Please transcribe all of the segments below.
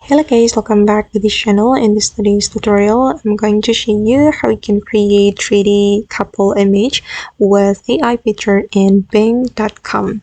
Hello guys, welcome back to this channel. In this today's tutorial, I'm going to show you how you can create 3D couple image with AI feature in Bing.com.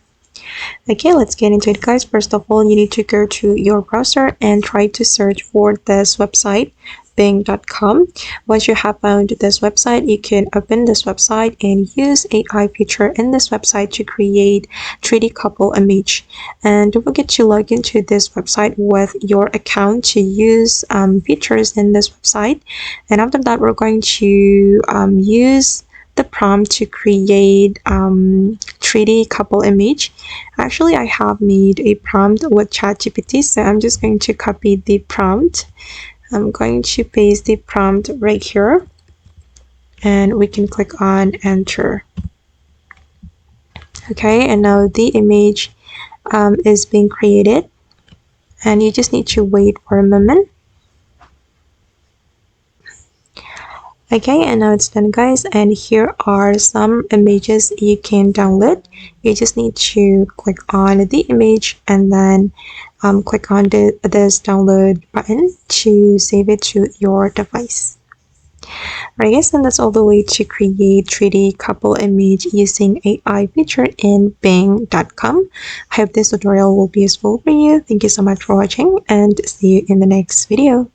Okay, let's get into it guys. First of all, you need to go to your browser and try to search for this website, Bing.com. Once you have found this website, you can open this website and use AI feature in this website to create 3D couple image. And don't forget to log into this website with your account to use features in this website. And after that, we're going to use the prompt to create 3D couple image. Actually, I have made a prompt with ChatGPT, so I'm just going to copy the prompt. I'm going to paste the prompt right here, and we can click on enter. Okay, and now the image is being created, and you just need to wait for a moment. Okay, and now it's done guys, and here are some images you can download. You just need to click on the image and then click on this download button to save it to your device. Right guys, and that's all the way to create 3D couple image using AI feature in Bing.com. I hope this tutorial will be useful for you. Thank you so much for watching and see you in the next video.